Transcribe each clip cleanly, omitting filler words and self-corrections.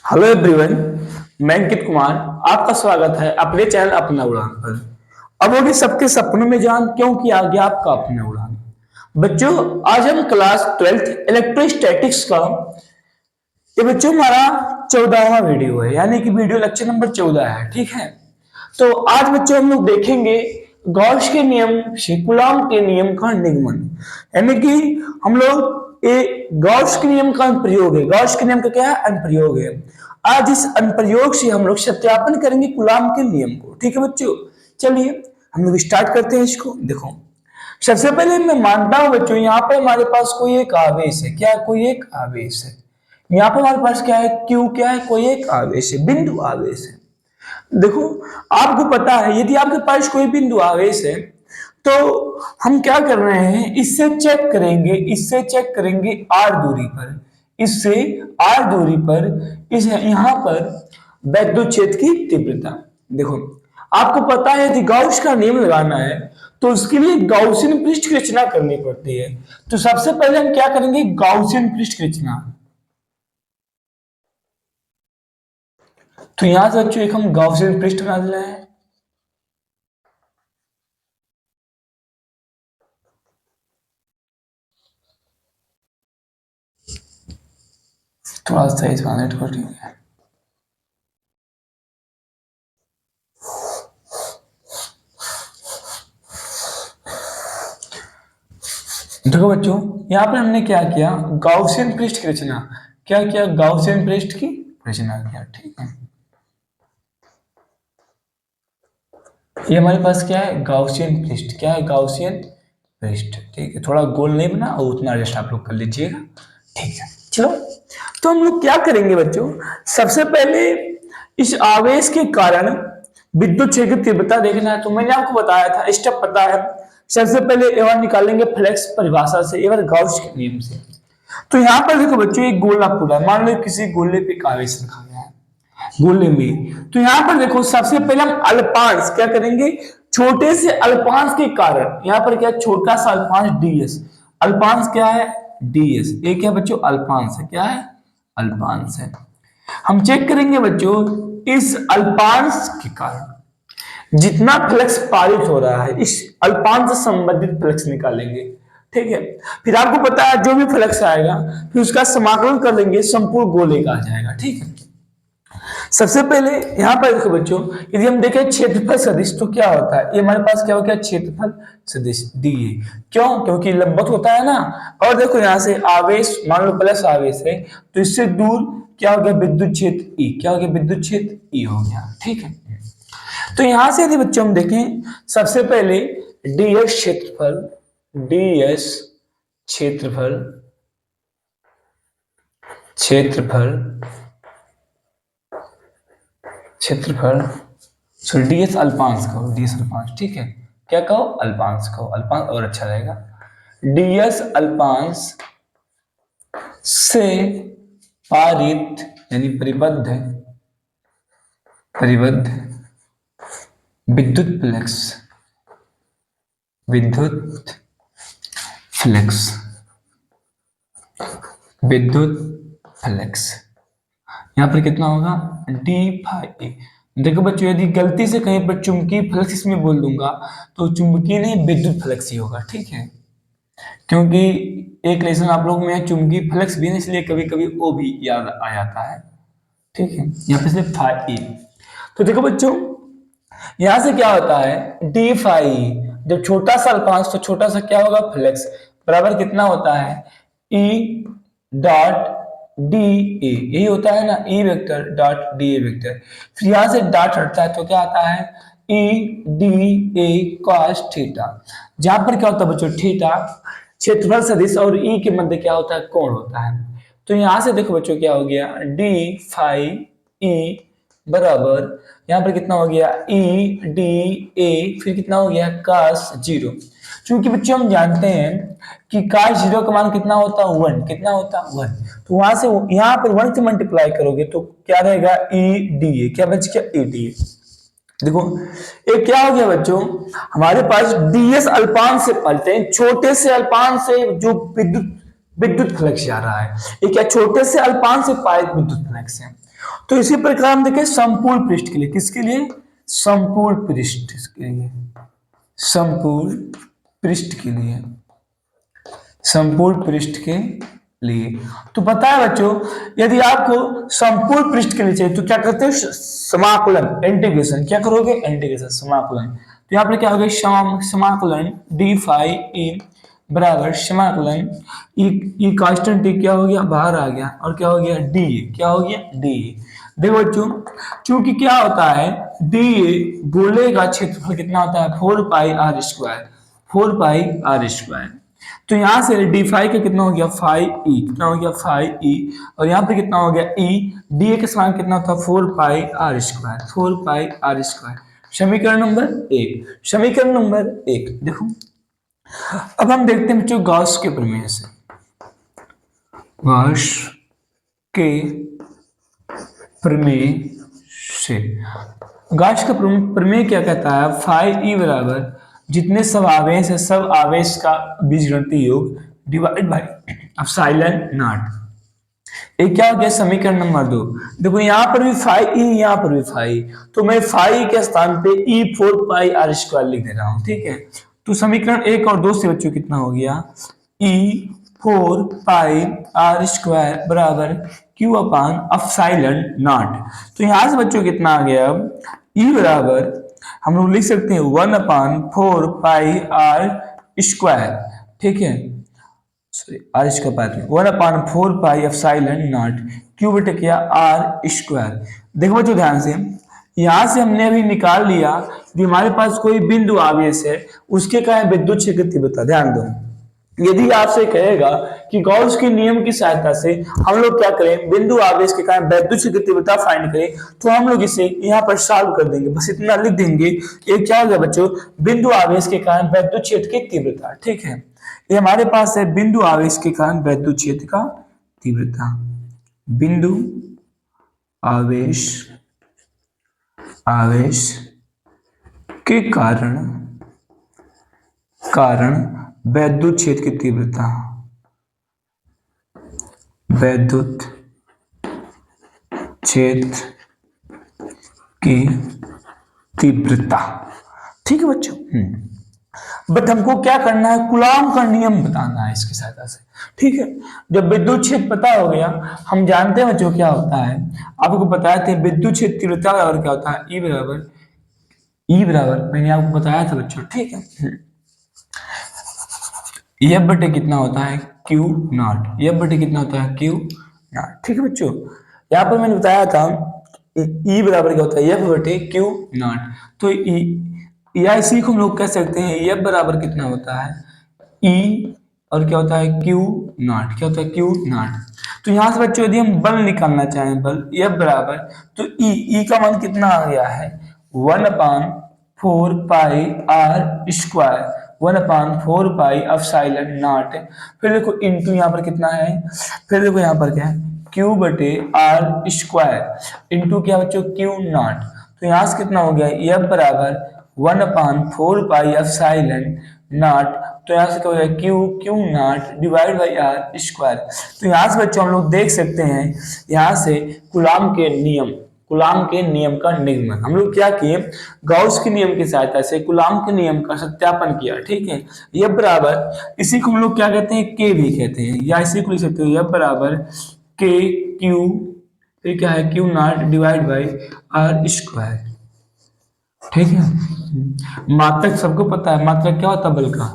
Hello everyone, मैं अंकित कुमार। आपका स्वागत है अपने चैनल अपना उड़ान पर। अब होगी सबके सपनों में जान, क्योंकि आ गया आपका अपना उड़ान। बच्चों, आज हम क्लास 12th इलेक्ट्रोस्टैटिक्स का ये बच्चों हमारा 14वां वीडियो है, यानी कि वीडियो लेक्चर नंबर 14 है। ठीक है, तो आज बच्चों हम लोग देखेंगे गॉस के नियम से कूलॉम के नियम का निगमन, यानी कि हम लोग गॉस के नियम का अनुप्रयोग है। गॉस के नियम का क्या है? अनुप्रयोग है। आज इस अनुप्रयोग से हम लोग सत्यापन करेंगे कूलॉम के नियम को। ठीक है बच्चों, चलिए हम लोग स्टार्ट करते हैं इसको। देखो, सबसे पहले मैं मानता हूं बच्चों, यहाँ पर हमारे पास कोई एक आवेश है। क्या? कोई एक आवेश है। यहाँ पर हमारे पास क्या है? क्यू। क्या है? कोई एक आवेश है, बिंदु आवेश है। देखो, आपको पता है यदि आपके पास कोई बिंदु आवेश है तो हम क्या कर रहे हैं, इससे चेक करेंगे आर दूरी पर। इससे आर दूरी पर इस यहां पर वैद्युत क्षेत्र की तीव्रता। देखो, आपको पता है यदि गाउस का नियम लगाना है तो उसके लिए गाउसियन पृष्ठ की रचना करनी पड़ती है। तो सबसे पहले हम क्या करेंगे? गाउसियन पृष्ठ की रचना। तो यहां से बच्चों एक हम गाउसियन पृष्ठ बना रहे हैं। थोड़ा सा इसका नेटवर्क ठीक है। देखो बच्चों, यहाँ पर हमने क्या किया? गाउसियन पृष्ठ की रचना। क्या किया? गाउसियन पृष्ठ की रचना किया। ठीक है, ये हमारे पास क्या है? गाउसियन पृष्ठ। क्या है? गाउसियन पृष्ठ। ठीक है, थोड़ा गोल नहीं बना और उतना एडजस्ट आप लोग कर लीजिएगा। ठीक है, चलो तो हम लोग क्या करेंगे बच्चों, सबसे पहले इस आवेश के कारण विद्युत क्षेत्र की तीव्रता देखना है। तो मैंने आपको बताया था, स्टेप पता है। सबसे पहले एवर निकालेंगे फ्लक्स परिभाषा से, एवर गाउस के नियम से। तो यहाँ पर देखो बच्चों, एक गोला पूरा, मान लो किसी गोले पे एक आवेश रखा गया है, गोले में। तो यहाँ पर देखो, सबसे पहले हम अल्पांश क्या करेंगे? छोटे से अल्पांश के कारण, यहाँ पर क्या? छोटा सा अल्पांश डीएस। अल्पांश क्या है? डीएस। ये क्या बच्चों? अल्पांश है। क्या है? अल्पांश है। हम चेक करेंगे बच्चों, इस अल्पांश के कारण जितना फ्लक्स पारित हो रहा है, इस अल्पांश से संबंधित फ्लक्स निकालेंगे। ठीक है, फिर आपको पता है जो भी फ्लक्स आएगा फिर उसका समाकलन कर लेंगे, संपूर्ण गोले का आ जाएगा। ठीक है, सबसे पहले यहां पर देखो बच्चों, यदि हम देखें क्षेत्रफल सदिश तो क्या होता है? ये हमारे पास क्या हो गया? क्षेत्रफल सदिश डी ए। क्यों? क्योंकि लंबवत होता है ना। और देखो यहां से आवेश, मान लो प्लस आवेश है तो इससे दूर क्या हो गया? विद्युत क्षेत्र ई। क्या हो गया? विद्युत क्षेत्र ई हो गया। ठीक है, तो यहां से यदि बच्चों हम देखें, सबसे पहले डीएस क्षेत्रफल, डीएस क्षेत्रफल, क्षेत्रफल, क्षेत्रफल, सॉरी डीएस अल्पांश कहो, डीएस अल्पांश। ठीक है, क्या कहो? अल्पांश कहो, अल्पांश और अच्छा रहेगा। डीएस अल्पांश से पारित यानी परिबद्ध, परिबद्ध विद्युत फ्लक्स, विद्युत फ्लक्स, विद्युत फ्लक्स यहां पर कितना होगा? डी फाई ए। देखो बच्चों, यदि गलती से कहीं पर चुंबकीय फ्लक्स इसमें बोल दूंगा तो चुंबकीय नहीं, विद्युत फ्लक्स ही होगा। ठीक है, क्योंकि एक लेसन आप लोग में चुंबकीय फ्लक्स भी है, इसलिए कभी कभी वो भी याद आ जाता है। ठीक है, यहाँ पे सिर्फ फाई। तो देखो बच्चों, यहां से क्या होता है? डी फाई, जब छोटा सा अल्पांश तो छोटा सा क्या होगा? फ्लक्स, बराबर कितना होता है? ई डॉट डी ए। यही होता है ना, ई vector dot D A vector. फिर यहां से डॉट हटता है तो क्या आता है? ई डी ए कॉस थीटा। जहां पर क्या होता है बच्चों? थीटा क्षेत्रफल सदिश और ई के मध्य क्या होता है? कोण होता है। तो यहां से देखो बच्चों क्या हो गया? डी फाई ई बराबर यहां पर कितना हो गया? ई डी ए, फिर कितना हो गया? cos zero. क्योंकि बच्चों हम जानते हैं कि cos जीरो का मान कितना होता है? 1। कितना होता है? 1। तो वहां से यहां पर 1 से मल्टीप्लाई करोगे तो क्या रहेगा? ई डी ए। क्या बच गया? ई डी ए। देखो, एक क्या हो गया बच्चों, हमारे पास डीएस अल्पांश से पलते हैं, छोटे से अल्पांश से जो विद्युत विद्युत फलक से आ रहा है, ये क्या छोटे से अल्पांश से पारित विद्युत फलक से। तो इसी प्रकार हम देखें समपूर्ण पृष्ठ के लिए, किसके लिए, समपूर्ण पृष्ठ के लिए, समपूर्ण पृष्ठ के लिए, संपूर्ण पृष्ठ के लिए। तो पता है बच्चों, यदि आपको संपूर्ण पृष्ठ के लिए चाहिए तो क्या करते हैं, समाकलन, इंटीग्रेशन, क्या करोगे, इंटीग्रेशन, समाकलन। तो यहाँ पर क्या हो गया, समाकलन डी फाई ई बराबर समाकलन ई कांस्टेंट टी क्या हो गया, बाहर आ गया, और क्या हो गया, डी, क्या हो गया, डी। देखो बच्चों, चूंकि क्या होता है, डी गोले का क्षेत्रफल कितना होता है, 4 pi R square, 4 pi R square. तो यहां से डी फाइव का कितना हो गया, फाइव ई, कितना हो गया, फाइव ई, और यहाँ पे कितना हो गया, ई, डी के समान कितना था, 4 pi R square, 4 pi R square. समीकरण नंबर 1, समीकरण नंबर 1 देखो। अब हम देखते हैं बच्चों गॉस के प्रमेय से, गॉस के प्रमेय से। गॉस का प्रमेय क्या कहता है, फाइव ई बराबर जितने सब आवेश है सब आवेश का बीजगणितीय योग डिवाइड बाय एप्सिलॉन नॉट। एक क्या हो गया, समीकरण नंबर 2। देखो यहाँ पर भी फाइव ई, यहाँ पर भी फाइव, तो मैं फाइव के स्थान पे ई 4 पाई आर स्क्वायर लिख दे रहा हूँ, ठीक है। तो समीकरण 1 और 2 से बच्चों कितना हो गया, ई 4 पाई आर स्क्वायर बराबर क्यू अपान एप्सिलॉन नॉट। तो यहाँ से बच्चों कितना आ गया, ई बराबर हम लोग लिख सकते हैं 1/4 पाई आर स्क्वायर, ठीक है, sorry R square pi 1/4 pi epsilon naught Q बटे क्या, आर स्क्वायर। देखो बच्चों ध्यान से, यहां से हमने अभी निकाल लिया कि हमारे पास कोई बिंदु आवेश है, उसके कारण विद्युत क्षेत्र की तीव्रता। ध्यान दो, यदि आपसे कहेगा कि गॉस के नियम की सहायता से हम लोग क्या करें, बिंदु आवेश के कारण विद्युत क्षेत्र की तीव्रता फाइंड करें, तो हम लोग इसे यहाँ पर सॉल्व कर देंगे, बस इतना लिख देंगे। ये क्या होगा बच्चों, बिंदु आवेश के कारण विद्युत क्षेत्र की तीव्रता, ठीक है। ये हमारे पास है बिंदु आवेश के कारण विद्युत क्षेत्र का तीव्रता, बिंदु आवेश, आवेश के कारण विद्युत क्षेत्र की तीव्रता, विद्युत क्षेत्र की तीव्रता, ठीक है बच्चों। बट हमको क्या करना है, कूलॉम का नियम बताना है इसकी सहायता से, ठीक है। जब विद्युत क्षेत्र पता हो गया, हम जानते हैं बच्चों क्या होता है, आपको बताया था विद्युत क्षेत्र तीव्रता और क्या होता है, ई बराबर मैंने आपको बताया था बच्चों, ठीक है। एफ बटे कितना होता है, क्यू नॉट, एफ बटे कितना होता है, क्यू नॉट, ठीक है बच्चों। यहाँ पर मैंने बताया था ई बराबर क्या होता है, एफ बटे क्यू नॉट। तो या इसी को हम लोग कह सकते हैं एफ बराबर कितना होता है, ई और क्या होता है, क्यू नॉट, क्या होता है, क्यू नॉट। तो यहाँ से बच्चों यदि हम बल निकालना चाहें, बल एफ बराबर, तो ई का मान कितना आ गया है, 1/4 pi R square, 1/4 pi epsilon naught. फिर देखो इनटू यहाँ पर कितना है, फिर देखो यहाँ पर क्या है, क्यू बटे आर स्क्वायर इंटू क्या बच्चों, क्यू नॉट। तो यहाँ से कितना हो गया, एफ बराबर 1/4 पाई एप्सिलॉन नॉट। तो यहाँ से क्या हो गया, Q naught divide by R square. तो यहाँ से बच्चों हम लोग देख सकते हैं, यहाँ से कूलॉम के नियम का निगमन हम लोग क्या किए, गॉस के नियम की सहायता से कूलॉम के नियम का सत्यापन किया, ठीक है। ये बराबर, इसी को हम लोग क्या कहते हैं, के भी कहते हैं, या इसी को लिख सकते हो, ये बराबर के क्यू, फिर क्या है, Q naught divide by R square, ठीक है। मात्रक सबको पता है, मात्रक क्या होता है बल का,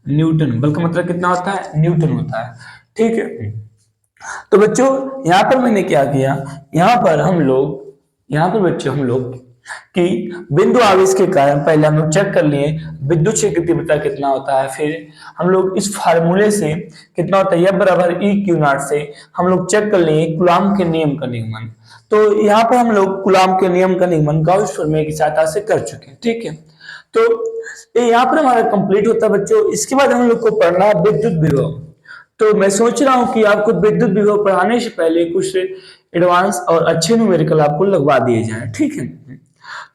न्यूटन, बल का मतलब कितना होता है, न्यूटन होता है, ठीक है। तो बच्चों यहाँ पर मैंने क्या किया, यहाँ पर बच्चों हम लोग कि बिंदु आवेश के कारण पहले हम लोग चेक कर लिए विद्युत क्षेत्र की तीव्रता कितना होता है, फिर हम लोग इस फार्मूले से कितना होता है, F बराबर ई क्यू नॉट से हम लोग चेक कर लिए कूलॉम के नियम का निगमन। तो यहाँ पर हम लोग कूलॉम के नियम का निगमन गॉस प्रमेय की सहायता से कर चुके हैं, ठीक है। तो यहाँ पर हमारा कंप्लीट होता है बच्चों। इसके बाद हम लोग को पढ़ना है विद्युत विभव। तो मैं सोच रहा हूँ कि आपको विद्युत विभव पढ़ाने से पहले कुछ एडवांस और अच्छे न्यूमेरिकल आपको लगवा दिए जाए, ठीक है।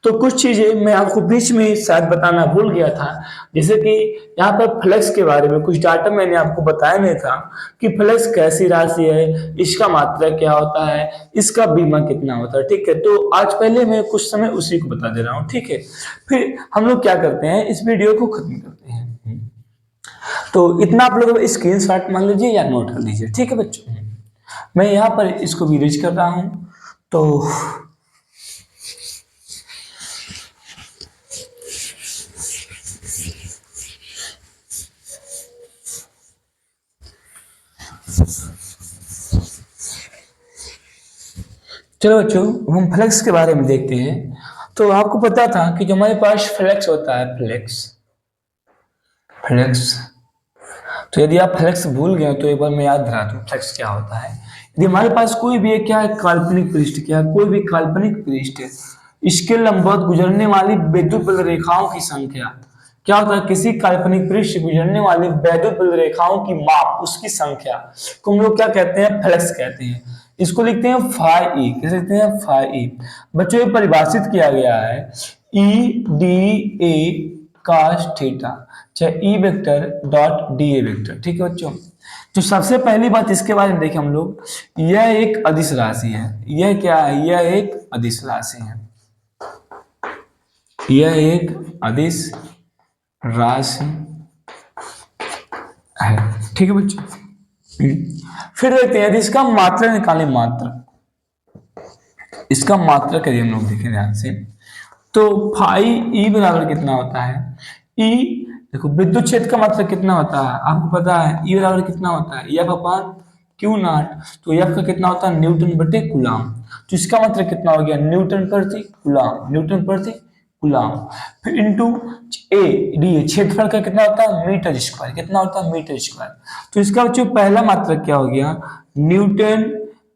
तो कुछ चीजें मैं आपको बीच में शायद बताना भूल गया था, जैसे कि यहाँ पर फ्लक्स के बारे में कुछ डाटा मैंने आपको बताया नहीं था कि फ्लक्स कैसी राशि है, इसका मात्रा क्या होता है, इसका बीमा कितना होता है। ठीक है, तो आज पहले मैं कुछ समय उसी को बता दे रहा हूँ। ठीक है, फिर हम लोग क्या करते हैं, इस वीडियो को खत्म करते हैं। तो इतना आप लोग स्क्रीन शॉट मान लीजिए या नोट कर लीजिए। ठीक है बच्चों, मैं यहाँ पर इसको भी रीच कर रहा हूँ। तो चलो बच्चों, हम फ्लेक्स के बारे में देखते हैं। तो आपको पता था कि जो हमारे पास फ्लेक्स होता है, फ्लेक्स फ्लेक्स तो यदि आप फ्लेक्स भूल गए तो एक बार मैं याद दिला दूं फ्लेक्स क्या होता है। यदि हमारे पास कोई भी एक क्या है, काल्पनिक पृष्ठ, क्या कोई भी काल्पनिक पृष्ठ है, इसके लंबवत गुजरने वाली विद्युत बल रेखाओं की संख्या, क्या होता है, किसी काल्पनिक पृष्ठ से गुजरने वाली विद्युत बल रेखाओं की माप, उसकी संख्या को हम लोग क्या कहते हैं, फ्लेक्स कहते हैं। इसको लिखते हैं फाई ई, कैसे लिखते हैं, फाई ई। बच्चों ये परिभाषित किया गया है E D A cos theta, चाहे E vector dot D A vector. ठीक है बच्चों, तो सबसे पहली बात इसके बारे में देखें हम लोग, यह एक अदिश राशि है। यह क्या है, यह एक अदिश राशि है, यह एक अदिश राशि है। ठीक है बच्चों, फिर देखते हैं यदि इसका मात्रा निकालें, मात्रा, इसका मात्रक यदि हम लोग देखें ध्यान से, तो फाई ई बराबर कितना होता है, ई देखो विद्युत क्षेत्र का मात्रक कितना होता है आपको पता है, ई बराबर कितना होता है, एफ अपॉन क्यू नॉट। तो एफ का कितना होता है, न्यूटन बटे कूलाम। तो इसका मतलब कितना हो गया, न्यूटन प्रति कूलाम, न्यूटन प्रति कूलाम। फिर इंटू ए डी, क्षेत्रफल का कितना होता है, मीटर स्क्वायर, कितना होता है, मीटर स्क्वायर। तो इसका जो पहला मात्रक क्या हो गया, न्यूटन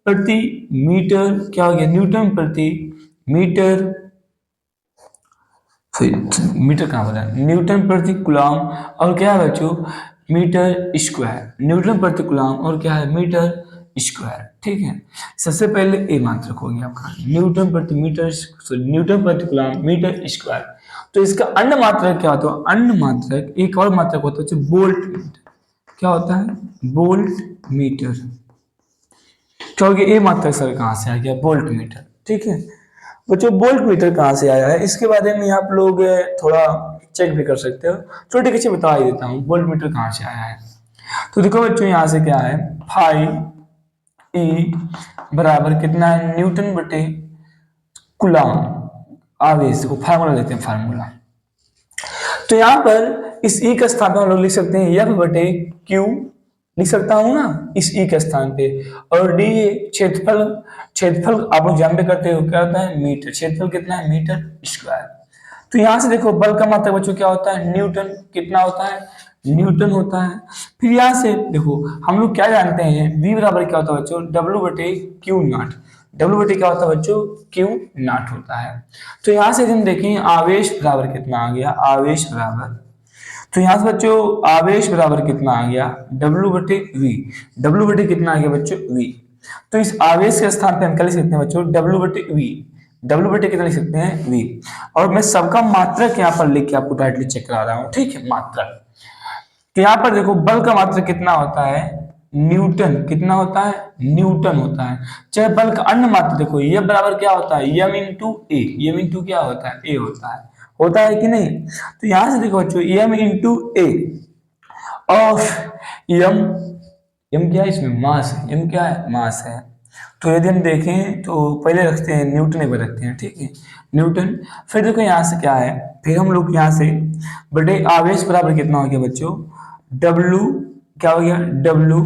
प्रति मीटर, क्या हो गया, न्यूटन प्रति मीटर, मीटर कहाँ बोला, न्यूटन प्रति कूलाम, और क्या है बच्चों, मीटर स्क्वायर, न्यूटन प्रति कूलाम और क्या है, मीटर स्क्वायर। ठीक है, सबसे पहले ए मात्रक हो गया आपका न्यूटन प्रति मीटर, न्यूटन प्रति कूलाम मीटर स्क्वायर। तो इसका अन्य मात्रक क्या होता है, अन्य मात्रक एक और मात्रक होता है वोल्ट मीटर। क्या होता है, वोल्ट मीटर। क्या हो गया, ए मात्रक सर कहाँ से आ गया, वोल्ट मीटर। ठीक है बच्चों, वोल्ट मीटर कहाँ से आया है, इसके बारे में आप लोग थोड़ा चेक भी कर सकते हो। छोटे किसी बता ही देता हूँ वोल्ट मीटर कहाँ से आया है। तो देखो बच्चों, यहाँ से क्या है, फाई ई बराबर कितना है, न्यूटन बटे कूलाम आवेश। देखो फार्मूला लेते हैं, फार्मूला। तो यहाँ पर इस ई का स्थान हम लोग लिख सकते हैं एफ बटे क्यू, लिख सकता हूं ना इस ई के स्थान पे, और डी क्षेत्रफल, क्षेत्रफल आप लोग जानते करते हो क्या होता है, मीटर, क्षेत्रफल कितना है, मीटर स्क्वायर। तो यहां से देखो बल का मात्रक बच्चों क्या होता है, न्यूटन, कितना होता है, न्यूटन होता है। फिर यहां से देखो हम लोग क्या जानते हैं, v बराबर क्या होता है बच्चों, डब्ल्यू बटे क्यू नॉट, डब्ल्यू बटे क्या होता है बच्चों, क्यू नॉट होता है। तो यहां से हम देखें आवेश बराबर कितना आ गया, आवेश बराबर, तो यहां से बच्चों आवेश बराबर कितना आ गया, W बटे वी, W बटे कितना आ गया बच्चों, V। तो इस आवेश के स्थान पे हम क्या लिख सकते हैं बच्चों, W बटे V, W बटे कितना लिख सकते हैं, V। और मैं सबका मात्रक यहाँ पर लिख के आपको डायरेक्टली चेक करा रहा हूँ। ठीक है, मात्रक, तो यहाँ पर देखो बल का मात्रक कितना होता है, न्यूटन, कितना होता है, न्यूटन होता है। चाहे बल का अन्य मात्रक देखो, ये बराबर क्या होता है, एम इंटू ए, एम इंटू क्या होता है, ए होता है कि नहीं। तो यहां से देखो बच्चों M into A of M, M क्या है इसमें, मास है, एम क्या है, मास है। तो यदि हम देखें तो पहले रखते हैं न्यूटन पर रखते हैं, ठीक है, न्यूटन। फिर देखो यहाँ से क्या है, फिर हम लोग यहाँ से बड़े आवेश बराबर कितना हो गया बच्चों, डब्लू, क्या हो गया, डब्लू।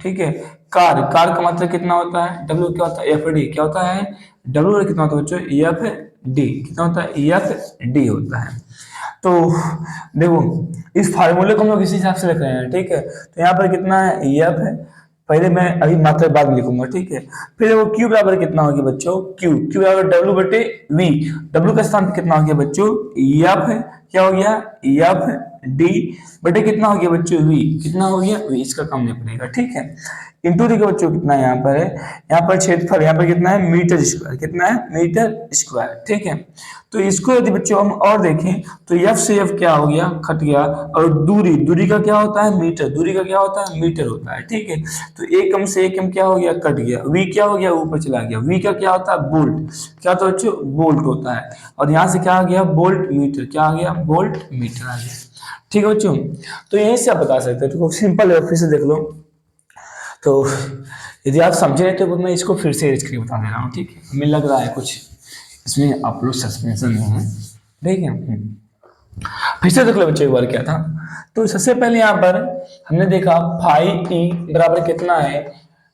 ठीक है, कार, कार का मतलब कितना होता है, डब्लू क्या होता है, एफ डी, क्या होता है, डब्लू कितना होता है बच्चों, एफ डी, कितना होता है, एफ डी होता है। तो देखो इस फार्मूले को हम लोग इसी हिसाब से रख रहे हैं। ठीक है, तो यहाँ पर कितना है, एफ है, पहले मैं अभी मात्रा बाद में लिखूंगा। ठीक है, फिर वो क्यू बराबर कितना हो गया बच्चों, क्यू, क्यू बराबर डब्ल्यू बटे वी, डब्ल्यू का स्थान पे कितना हो गया बच्चों, एफ है, क्या हो गया, एफ डी बटे कितना हो गया बच्चों वी, कितना हो गया वी, इसका काम नहीं पड़ेगा, ठीक है। इंटू देखो बच्चों कितना यहाँ पर है, यहाँ पर क्षेत्रफल यहाँ पर कितना है मीटर स्क्वायर, कितना है मीटर स्क्वायर, ठीक है। तो इसको यदि बच्चों हम और देखें तो एफ से एफ क्या हो गया कट गया, और दूरी, दूरी का क्या होता है मीटर, दूरी का क्या होता है मीटर होता है, ठीक है। तो एकम से एकम क्या हो गया कट गया, वी क्या हो गया ऊपर चला गया, वी का क्या होता है बोल्ट, क्या होता है बच्चों बोल्ट होता है, और यहाँ से क्या आ गया बोल्ट मीटर, क्या आ गया बोल्ट मीटर आ गया, ठीक है बच्चों। तो यहीं से आप बता सकते हो, तो सिंपल है, फिर से देख लो। तो यदि आप समझे नहीं तो मैं इसको फिर से एज करके बता दे रहा हूँ, ठीक है। हमें लग रहा है कुछ इसमें आप लोग सस्पेंशन में है, ठीक है। फिर से देख लो बच्चों एक बार क्या था। तो सबसे पहले यहाँ पर हमने देखा फाई ई बराबर कितना है,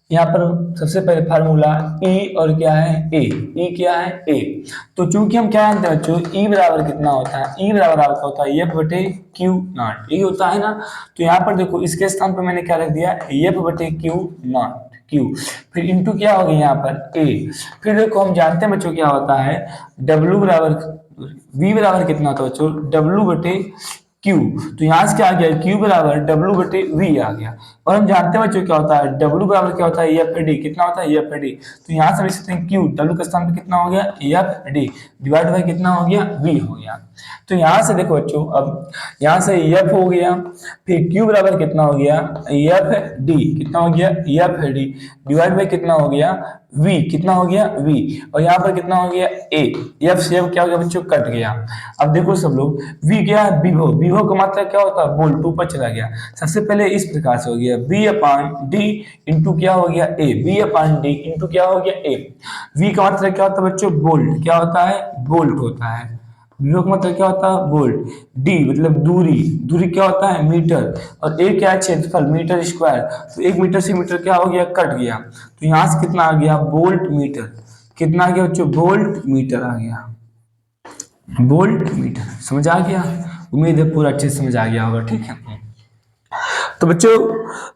यहाँ पर सबसे पहले फार्मूला ई और क्या है ए, ई क्या है ए। तो चूंकि हम क्या जानते हैं बच्चों ई बराबर कितना होता है, ई बराबर आपका होता है एफ बटे क्यू नॉट, यही होता है ना। तो यहाँ पर देखो इसके स्थान पर मैंने क्या रख दिया एफ बटे क्यू नॉट, क्यू फिर इंटू क्या हो गया यहाँ पर ए। फिर देखो हम जानते हैं बच्चों क्या होता है डब्ल्यू बराबर वी बराबर कितना होता है बच्चों डब्ल्यू बटे क्यू, तो यहाँ से क्या आ गया क्यू बराबर डब्ल्यू बटे वी आ गया। और हम जानते हैं बच्चों क्या होता है डब्ल्यू बराबर क्या होता है एफ डी, कितना होता है एफ डी। तो यहाँ से लिख सकते हैं क्यू डब्ल्यू के स्थान पे कितना हो गया एफ डी डिवाइड बाई कितना हो गया वी हो गया। तो यहाँ से देखो बच्चों अब यहाँ से एफ हो गया, फिर क्यू बराबर कितना हो गया एफ डी, कितना हो गया एफ डी डिवाइड बाई कितना हो गया v, कितना हो गया v, और यहाँ पर कितना हो गया a, एफ से एफ क्या हो गया बच्चों कट गया। अब देखो सब लोग v क्या है विभव, विभव का मात्रा क्या होता है वोल्ट, ऊपर चला गया। सबसे पहले इस प्रकार से हो गया v अपान d इंटू क्या हो गया a, v upon d into क्या हो गया a। v का मात्रा क्या होता है बच्चों वोल्ट, क्या होता है वोल्ट होता है, विभव का मतलब क्या होता है वोल्ट, डी मतलब दूरी, दूरी क्या होता है मीटर, और ए क्या है क्षेत्रफल मीटर स्क्वायर। तो एक मीटर से मीटर क्या हो गया कट गया, तो यहाँ से कितना आ गया वोल्ट मीटर, कितना आ गया बच्चों वोल्ट मीटर आ गया, वोल्ट मीटर। समझ आ गया, उम्मीद है पूरा अच्छे से समझ आ गया होगा, ठीक है। तो बच्चों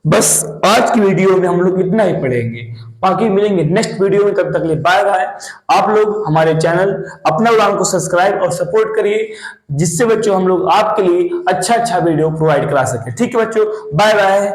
बस आज की वीडियो में हम लोग इतना ही पढ़ेंगे, बाकी मिलेंगे नेक्स्ट वीडियो में, तब तक ले बाय बाय। आप लोग हमारे चैनल अपना उड़ान को सब्सक्राइब और सपोर्ट करिए, जिससे बच्चों हम लोग आपके लिए अच्छा वीडियो प्रोवाइड करा सके, ठीक है बच्चों, बाय बाय।